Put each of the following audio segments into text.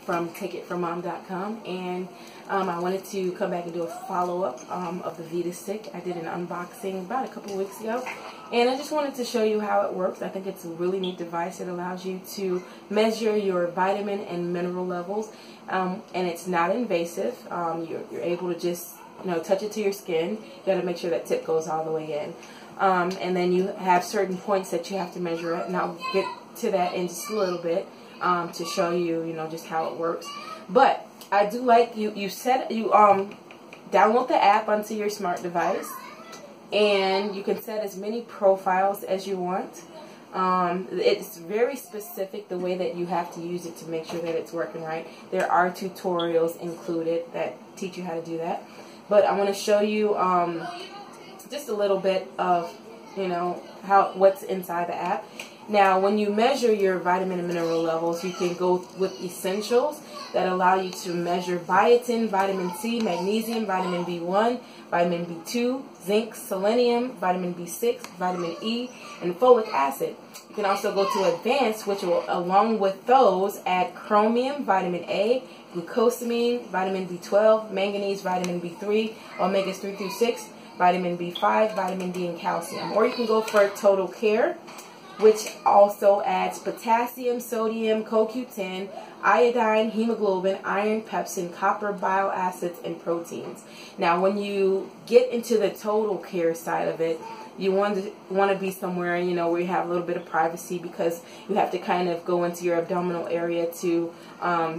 from TakeItFromMom.com, and I wanted to come back and do a follow-up of the Vitastiq. I did an unboxing about a couple of weeks ago, and I just wanted to show you how it works. I think it's a really neat device. It allows you to measure your vitamin and mineral levels, and it's not invasive. You're able to just touch it to your skin. You got to make sure that tip goes all the way in, and then you have certain points that you have to measure at, and I'll get to that in just a little bit. To show you, just how it works. But I do like you download the app onto your smart device, and you can set as many profiles as you want. It's very specific the way that you have to use it to make sure that it's working right. There are tutorials included that teach you how to do that. But I want to show you just a little bit of what's inside the app. Now, when you measure your vitamin and mineral levels, you can go with essentials that allow you to measure biotin, vitamin C, magnesium, vitamin B1, vitamin B2, zinc, selenium, vitamin B6, vitamin E, and folic acid. You can also go to advanced, which will, along with those, add chromium, vitamin A, glucosamine, vitamin B12, manganese, vitamin B3, omegas 3 through 6, vitamin B5, vitamin D, and calcium. Or you can go for total care, which also adds potassium, sodium, CoQ10, iodine, hemoglobin, iron, pepsin, copper, bile acids, and proteins. Now, when you get into the total care side of it, you want to be somewhere, where you have a little bit of privacy, because you have to kind of go into your abdominal area to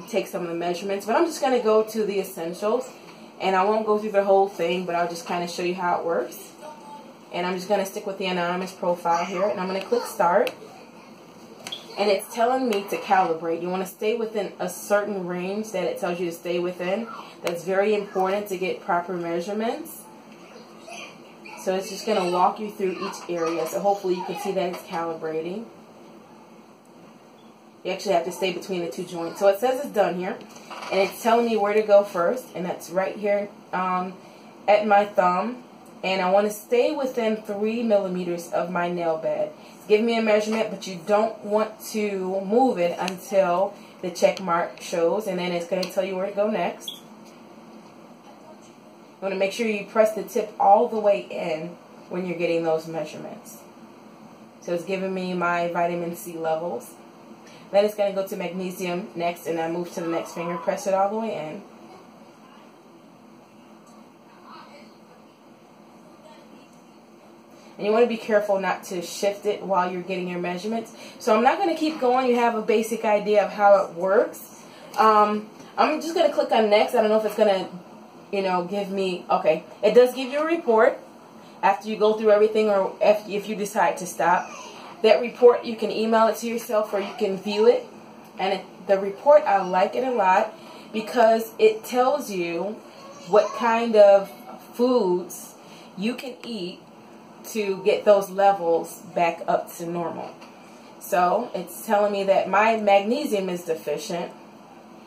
take some of the measurements. But I'm just going to go to the essentials, and I won't go through the whole thing, but I'll just kind of show you how it works. And I'm just going to stick with the anonymous profile here, and I'm going to click start. And it's telling me to calibrate. You want to stay within a certain range that it tells you to stay within. That's very important to get proper measurements. So it's just going to walk you through each area. So hopefully you can see that it's calibrating. You actually have to stay between the two joints. So it says it's done here. And it's telling me where to go first. And that's right here at my thumb. And I want to stay within 3 millimeters of my nail bed. It's giving me a measurement, but you don't want to move it until the check mark shows, and then it's going to tell you where to go next. You want to make sure you press the tip all the way in when you're getting those measurements. So it's giving me my vitamin C levels. Then it's going to go to magnesium next, and I move to the next finger, press it all the way in. And you want to be careful not to shift it while you're getting your measurements. So I'm not going to keep going. You have a basic idea of how it works. I'm just going to click on next. I don't know if it's going to, give me, okay. It does give you a report after you go through everything, or if you decide to stop. That report, you can email it to yourself, or you can view it. And the report, I like it a lot because it tells you what kind of foods you can eat to get those levels back up to normal. So it's telling me that my magnesium is deficient,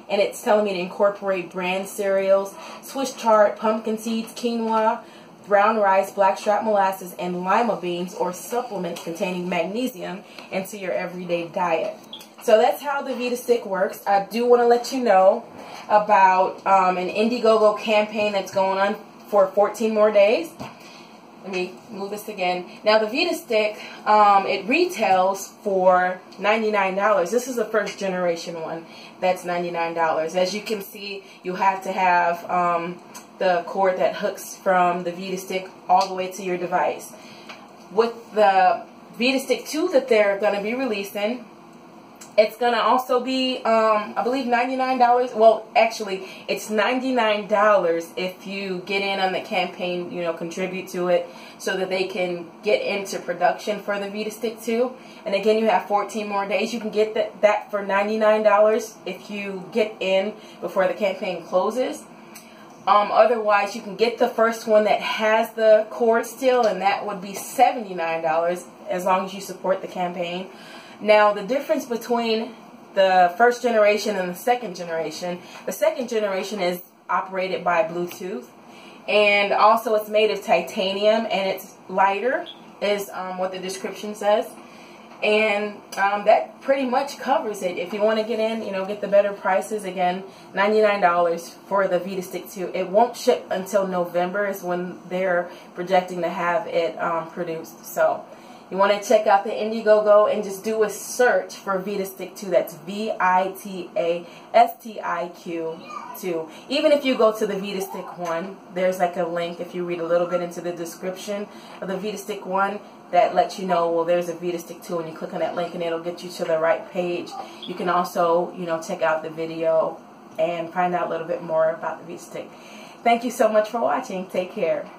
and it's telling me to incorporate bran cereals, Swiss chard, pumpkin seeds, quinoa, brown rice, blackstrap molasses, and lima beans, or supplements containing magnesium, into your everyday diet. So that's how the Vitastiq works. I do want to let you know about an Indiegogo campaign that's going on for 14 more days. Let me move this again. Now the Vitastiq, it retails for $99. This is the first generation one. That's $99. As you can see, you have to have the cord that hooks from the Vitastiq all the way to your device. With the Vitastiq 2 that they're going to be releasing, it's going to also be, I believe, $99. Well, actually, it's $99 if you get in on the campaign, contribute to it so that they can get into production for the Vitastiq 2. And again, you have 14 more days. You can get that for $99 if you get in before the campaign closes. Otherwise, you can get the first one that has the cord still, and that would be $79 as long as you support the campaign. Now, the difference between the first generation and the second generation is operated by Bluetooth, and also it's made of titanium, and it's lighter, is what the description says. And that pretty much covers it. If you want to get in, get the better prices, again, $99 for the Vitastiq 2. It won't ship until November is when they're projecting to have it produced. So you want to check out the Indiegogo and just do a search for Vitastiq 2. That's Vitastiq 2. Even if you go to the Vitastiq 1, there's like a link if you read a little bit into the description of the Vitastiq 1 that lets you know, well, there's a Vitastiq 2, and you click on that link and it'll get you to the right page. You can also, check out the video and find out a little bit more about the Vitastiq. Thank you so much for watching. Take care.